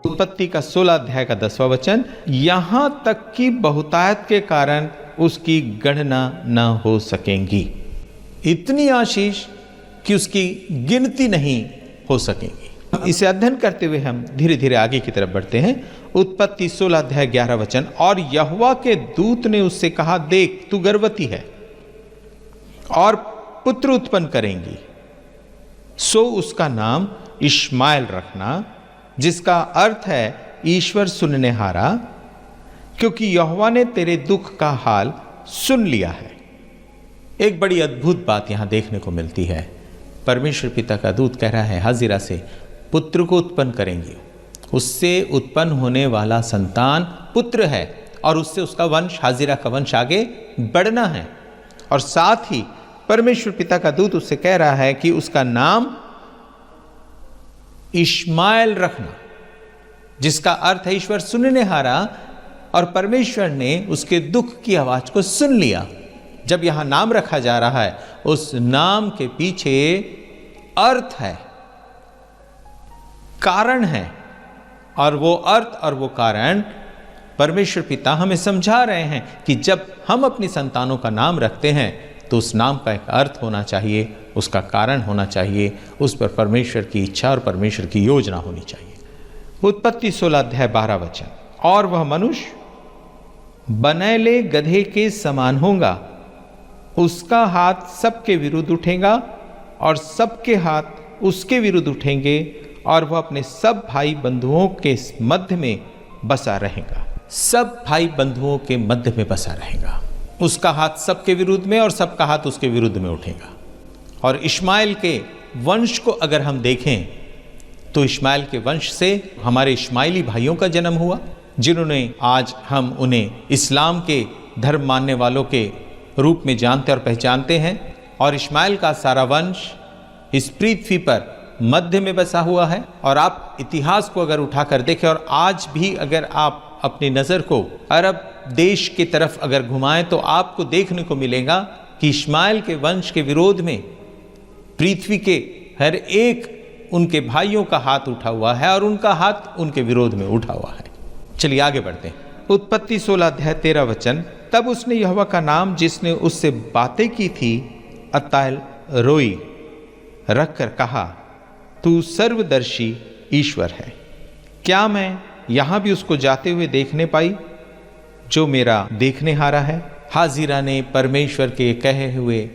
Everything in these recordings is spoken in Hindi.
उत्पत्ति का 16 अध्याय का 10वां वचन, यहां तक कि बहुतायत के कारण उसकी गणना न हो सकेंगी। इतनी आशीष कि उसकी गिनती नहीं हो सकेंगी। इसे अध्ययन करते हुए हम धीरे धीरे आगे की तरफ बढ़ते हैं। उत्पत्ति 16 अध्याय 11 वचन, और यहोवा के दूत ने उससे कहा, देख तू गर्भवती है और पुत्र उत्पन्न करेंगी, सो उसका नाम इश्माएल रखना, जिसका अर्थ है ईश्वर सुनने हारा, क्योंकि यहोवा ने तेरे दुख का हाल सुन लिया है। एक बड़ी अद्भुत बात यहां देखने को मिलती है। परमेश्वर पिता का दूत कह रहा है हाजिरा से, पुत्र को उत्पन्न करेंगे, उससे उत्पन्न होने वाला संतान पुत्र है और उससे उसका वंश, हाजिरा का वंश आगे बढ़ना है। और साथ ही परमेश्वर पिता का दूत उससे कह रहा है कि उसका नाम इश्माएल रखना, जिसका अर्थ है ईश्वर सुनने हारा, और परमेश्वर ने उसके दुख की आवाज को सुन लिया। जब यहां नाम रखा जा रहा है, उस नाम के पीछे अर्थ है, कारण है, और वो अर्थ और वो कारण परमेश्वर पिता हमें समझा रहे हैं कि जब हम अपनी संतानों का नाम रखते हैं तो उस नाम का एक अर्थ होना चाहिए, उसका कारण होना चाहिए, उस पर परमेश्वर की इच्छा और परमेश्वर की योजना होनी चाहिए। उत्पत्ति 16 अध्याय 12 वचन, और वह मनुष्य बनैले गधे के समान होगा, उसका हाथ सबके विरुद्ध उठेगा और सबके हाथ उसके विरुद्ध उठेंगे, और वह अपने सब भाई बंधुओं के मध्य में बसा रहेगा। सब भाई बंधुओं के मध्य में बसा रहेगा। उसका हाथ सबके विरुद्ध में और सबका हाथ उसके विरुद्ध में उठेगा। और इश्माएल के वंश को अगर हम देखें तो इश्माएल के वंश से हमारे इश्माइली भाइयों का जन्म हुआ, जिन्होंने आज हम उन्हें इस्लाम के धर्म मानने वालों के रूप में जानते और पहचानते हैं। और इश्माएल का सारा वंश इस पृथ्वी पर मध्य में बसा हुआ है। और आप इतिहास को अगर उठाकर देखें, और आज भी अगर आप अपनी नज़र को अरब देश की तरफ अगर घुमाएं, तो आपको देखने को मिलेगा कि इश्माएल के वंश के विरोध में पृथ्वी के हर एक उनके भाइयों का हाथ उठा हुआ है और उनका हाथ उनके विरोध में उठा हुआ है। चलिए आगे बढ़ते हैं। उत्पत्ति 16 अध्याय 13 वचन, तब उसने यहोवा का नाम जिसने उससे बातें की थी अताल रोई रखकर कहा, तू सर्वदर्शी ईश्वर है। क्या मैं यहां भी उसको जाते हुए देखने पाई जो मेरा देखने हारा है? हाजिरा ने परमेश्वर के कहे हुए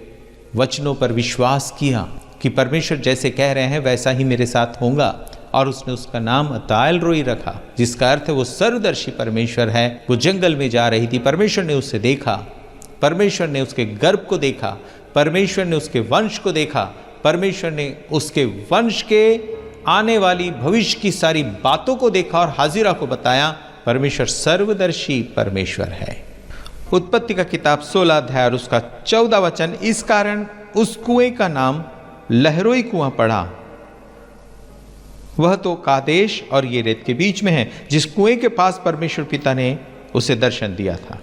वचनों पर विश्वास किया कि परमेश्वर जैसे कह रहे हैं वैसा ही मेरे साथ होगा, और उसने उसका नाम अताल रोई रखा, जिसका अर्थ है वो सर्वदर्शी परमेश्वर है। वो जंगल में जा रही थी, परमेश्वर ने उससे देखा, परमेश्वर ने उसके गर्भ को देखा, परमेश्वर ने उसके वंश को देखा, परमेश्वर ने उसके वंश के आने वाली भविष्य की सारी बातों को देखा और हाजिरा को बताया। परमेश्वर सर्वदर्शी परमेश्वर है। उत्पत्ति का किताब 16 अध्याय और उसका 14 वचन, इस कारण उस कुएं का नाम लहरोई कुआं पड़ा, वह तो कादेश और ये रेत के बीच में है, जिस कुएं के पास परमेश्वर पिता ने उसे दर्शन दिया था।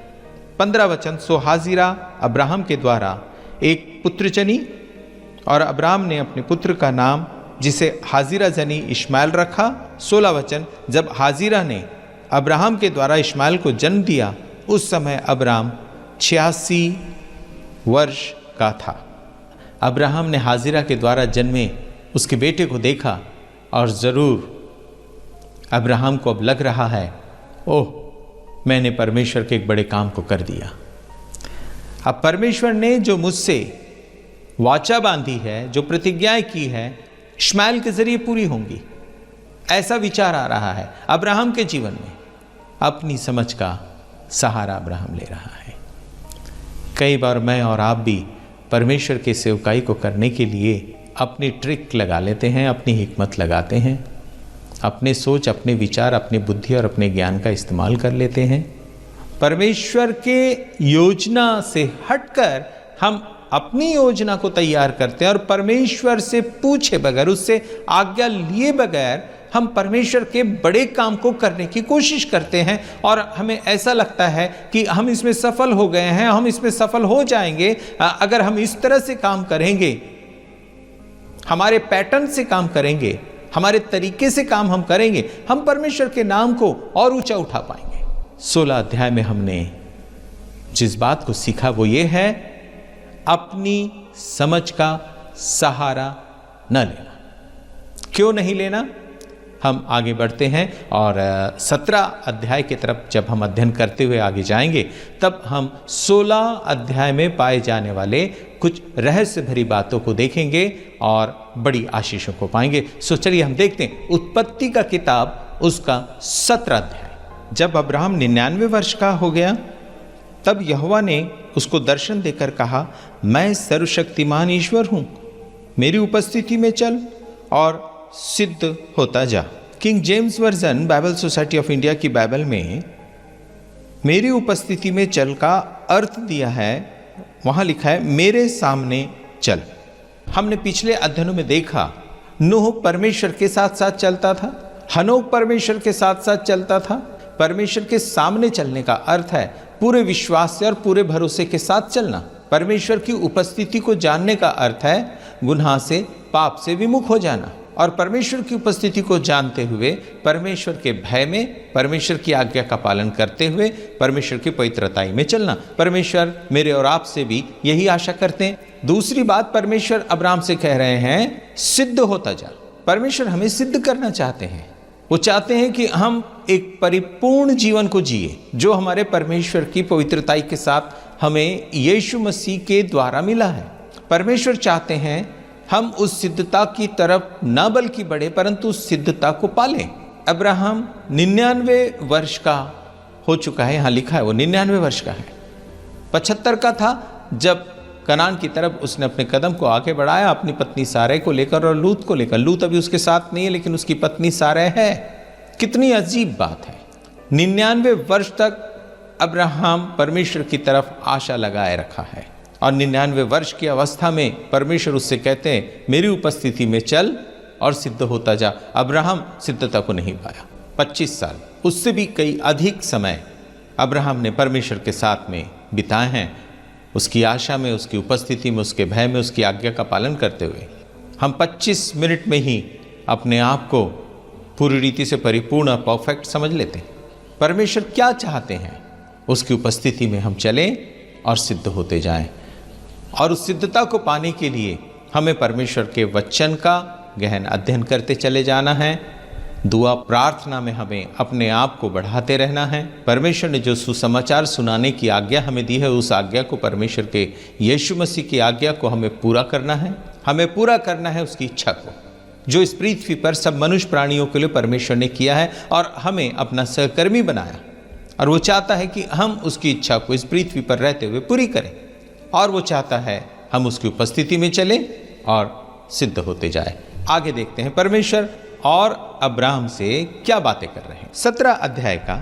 15 वचन, सो हाजिरा अब्राहम के द्वारा एक पुत्र जनी, और अब्राहम ने अपने पुत्र का नाम जिसे हाजिरा जनी इश्माएल रखा। 16 वचन, जब हाजिरा ने अब्राहम के द्वारा इश्माएल को जन्म दिया, उस समय अब्राहम 86 वर्ष का था। अब्राहम ने हाजिरा के द्वारा जन्मे उसके बेटे को देखा, और ज़रूर अब्राहम को अब लग रहा है, ओह मैंने परमेश्वर के एक बड़े काम को कर दिया। अब परमेश्वर ने जो मुझसे वाचा बांधी है, जो प्रतिज्ञाएं की है, इश्माएल के जरिए पूरी होंगी, ऐसा विचार आ रहा है अब्राहम के जीवन में। अपनी समझ का सहारा अब्राहम ले रहा है। कई बार मैं और आप भी परमेश्वर के सेवकाई को करने के लिए अपनी ट्रिक लगा लेते हैं, अपनी हिकमत लगाते हैं, अपने सोच, अपने विचार, अपनी बुद्धि और अपने ज्ञान का इस्तेमाल कर लेते हैं। परमेश्वर के योजना से हटकर हम अपनी योजना को तैयार करते हैं, और परमेश्वर से पूछे बगैर, उससे आज्ञा लिए बगैर हम परमेश्वर के बड़े काम को करने की कोशिश करते हैं। और हमें ऐसा लगता है कि हम इसमें सफल हो गए हैं, हम इसमें सफल हो जाएंगे अगर हम इस तरह से काम करेंगे, हमारे पैटर्न से काम करेंगे हमारे तरीके से काम हम करेंगे, हम परमेश्वर के नाम को और ऊंचा उठा पाएंगे। 16 अध्याय में हमने जिस बात को सीखा वो ये है, अपनी समझ का सहारा न लेना। क्यों नहीं लेना? हम आगे बढ़ते हैं और 17 अध्याय की तरफ जब हम अध्ययन करते हुए आगे जाएंगे, तब हम 16 अध्याय में पाए जाने वाले कुछ रहस्य भरी बातों को देखेंगे और बड़ी आशीषों को पाएंगे। सो चलिए हम देखते हैं उत्पत्ति का किताब, उसका 17 अध्याय। जब अब्राहम 99 वर्ष का हो गया, तब यहोवा ने उसको दर्शन देकर कहा, मैं सर्वशक्तिमान ईश्वर हूं, मेरी उपस्थिति में चल और सिद्ध होता जा। King James version Bible society of India की बाइबल में मेरी उपस्थिति में चल का अर्थ दिया है, वहां लिखा है मेरे सामने चल। हमने पिछले अध्ययनों में देखा, नूह परमेश्वर के साथ साथ चलता था, हनोक परमेश्वर के साथ साथ चलता था। परमेश्वर के सामने चलने का अर्थ है पूरे विश्वास से और पूरे भरोसे के साथ चलना। परमेश्वर की उपस्थिति को जानने का अर्थ है गुनाह से, पाप से विमुख हो जाना, और परमेश्वर की उपस्थिति को जानते हुए परमेश्वर के भय में, परमेश्वर की आज्ञा का पालन करते हुए परमेश्वर की पवित्रताई में चलना। परमेश्वर मेरे और आप से भी यही आशा करते हैं। दूसरी बात, परमेश्वर अब्राहम से कह रहे हैं सिद्ध होता जा। परमेश्वर हमें सिद्ध करना चाहते हैं। वो चाहते हैं कि हम एक परिपूर्ण जीवन को जिए, जो हमारे परमेश्वर की पवित्रताई के साथ हमें यीशु मसीह के द्वारा मिला है। परमेश्वर चाहते हैं हम उस सिद्धता की तरफ न बल्कि बढ़े, परंतु उस सिद्धता को पालें। अब्राहम 99 वर्ष का हो चुका है, यहाँ लिखा है वो 99 वर्ष का है। 75 का था जब कनान की तरफ उसने अपने कदम को आगे बढ़ाया, अपनी पत्नी सारै को लेकर और लूत को लेकर। लूत अभी उसके साथ नहीं है, लेकिन उसकी पत्नी सारै है। कितनी अजीब बात है, 99 वर्ष तक अब्राहम परमेश्वर की तरफ आशा लगाए रखा है, और 99 वर्ष की अवस्था में परमेश्वर उससे कहते हैं मेरी उपस्थिति में चल और सिद्ध होता जा। अब्राहम सिद्धता को नहीं पाया। 25 साल, उससे भी कई अधिक समय अब्राहम ने परमेश्वर के साथ में बिताए हैं, उसकी आशा में, उसकी उपस्थिति में, उसके भय में, उसकी आज्ञा का पालन करते हुए। हम 25 मिनट में ही अपने आप को पूरी रीति से परिपूर्ण और परफेक्ट समझ लेते हैं। परमेश्वर क्या चाहते हैं, उसकी उपस्थिति में हम चलें और सिद्ध होते जाएं। और उस सिद्धता को पाने के लिए हमें परमेश्वर के वचन का गहन अध्ययन करते चले जाना है। दुआ प्रार्थना में हमें अपने आप को बढ़ाते रहना है। परमेश्वर ने जो सुसमाचार सुनाने की आज्ञा हमें दी है, उस आज्ञा को, परमेश्वर के यीशु मसीह की आज्ञा को हमें पूरा करना है। हमें पूरा करना है उसकी इच्छा को, जो इस पृथ्वी पर सब मनुष्य प्राणियों के लिए परमेश्वर ने किया है और हमें अपना सहकर्मी बनाया। और वो चाहता है कि हम उसकी इच्छा को इस पृथ्वी पर रहते हुए पूरी करें, और वो चाहता है हम उसकी उपस्थिति में चलें और सिद्ध होते जाए। आगे देखते हैं परमेश्वर और अब्राहम से क्या बातें कर रहे हैं। 17 अध्याय का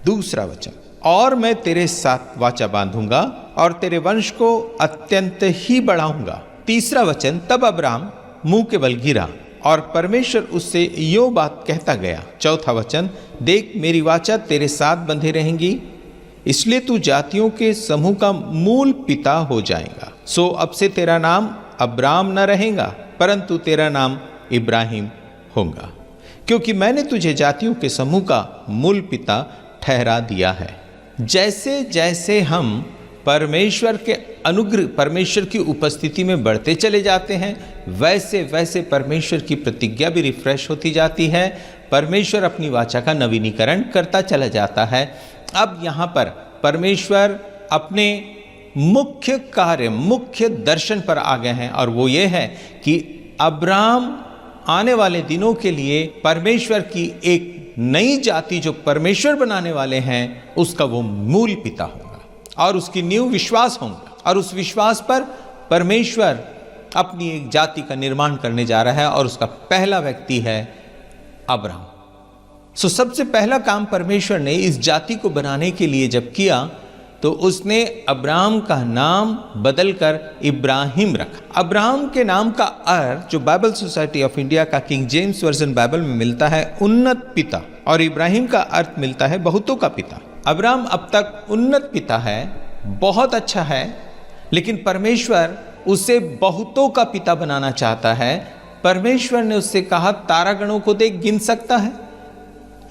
2 वचन, और मैं तेरे साथ वाचा बांधूंगा और तेरे वंश को अत्यंत ही बढ़ाऊंगा। 3 वचन, तब अब्राहम मुंह के बल गिरा और परमेश्वर उससे यो बात कहता गया। 4 वचन, देख मेरी वाचा तेरे साथ बंधे रहेंगी, इसलिए तू जातियों के समूह का मूल पिता हो जाएगा। सो अब से तेरा नाम अब्राम न रहेगा, परंतु तेरा नाम इब्राहिम होगा, क्योंकि मैंने तुझे जातियों के समूह का मूल पिता ठहरा दिया है। जैसे जैसे हम परमेश्वर के अनुग्रह, परमेश्वर की उपस्थिति में बढ़ते चले जाते हैं, वैसे वैसे परमेश्वर की प्रतिज्ञा भी रिफ्रेश होती जाती है। परमेश्वर अपनी वाचा का नवीनीकरण करता चला जाता है। अब यहाँ पर परमेश्वर अपने मुख्य कार्य, मुख्य दर्शन पर आ गए हैं, और वो ये है कि अब्राम आने वाले दिनों के लिए परमेश्वर की एक नई जाति जो परमेश्वर बनाने वाले हैं, उसका वो मूल पिता होगा, और उसकी नींव विश्वास होगा, और उस विश्वास पर परमेश्वर अपनी एक जाति का निर्माण करने जा रहा है, और उसका पहला व्यक्ति है अब्राहम। सबसे पहला काम परमेश्वर ने इस जाति को बनाने के लिए जब किया, तो उसने अब्राहम का नाम बदलकर इब्राहिम रखा। अब्राहम के नाम का अर्थ जो बाइबल सोसाइटी ऑफ इंडिया का किंग जेम्स वर्जन बाइबल में मिलता है, उन्नत पिता, और इब्राहिम का अर्थ मिलता है बहुतों का पिता। अब्राहम अब तक उन्नत पिता है, बहुत अच्छा है, लेकिन परमेश्वर उसे बहुतों का पिता बनाना चाहता है, परमेश्वर ने उससे कहा, तारागणों को देख, गिन सकता है?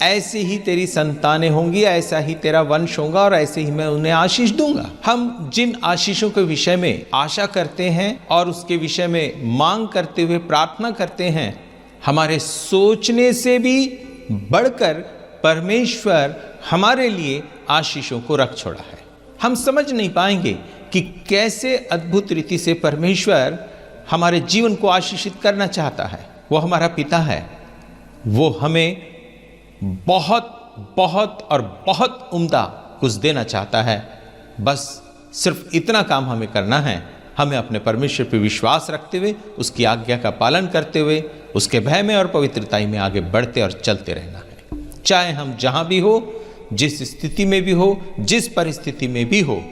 ऐसी ही तेरी संतानें होंगी, ऐसा ही तेरा वंश होगा और ऐसे ही मैं उन्हें आशीष दूंगा। हम जिन आशीषों के विषय में आशा करते हैं और उसके विषय में मांग करते हुए प्रार्थना करते हैं, हमारे सोचने से भी बढ़कर परमेश्वर हमारे लिए आशीषों को रख छोड़ा है। हम समझ नहीं पाएंगे कि कैसे अद्भुत रीति से परमेश्वर हमारे जीवन को आशीषित करना चाहता है। वो हमारा पिता है, वो हमें बहुत बहुत और बहुत उम्दा कुछ देना चाहता है। बस सिर्फ इतना काम हमें करना है, हमें अपने परमेश्वर पर विश्वास रखते हुए, उसकी आज्ञा का पालन करते हुए, उसके भय में और पवित्रताई में आगे बढ़ते और चलते रहना है। चाहे हम जहां भी हो, जिस स्थिति में भी हो, जिस परिस्थिति में भी हो,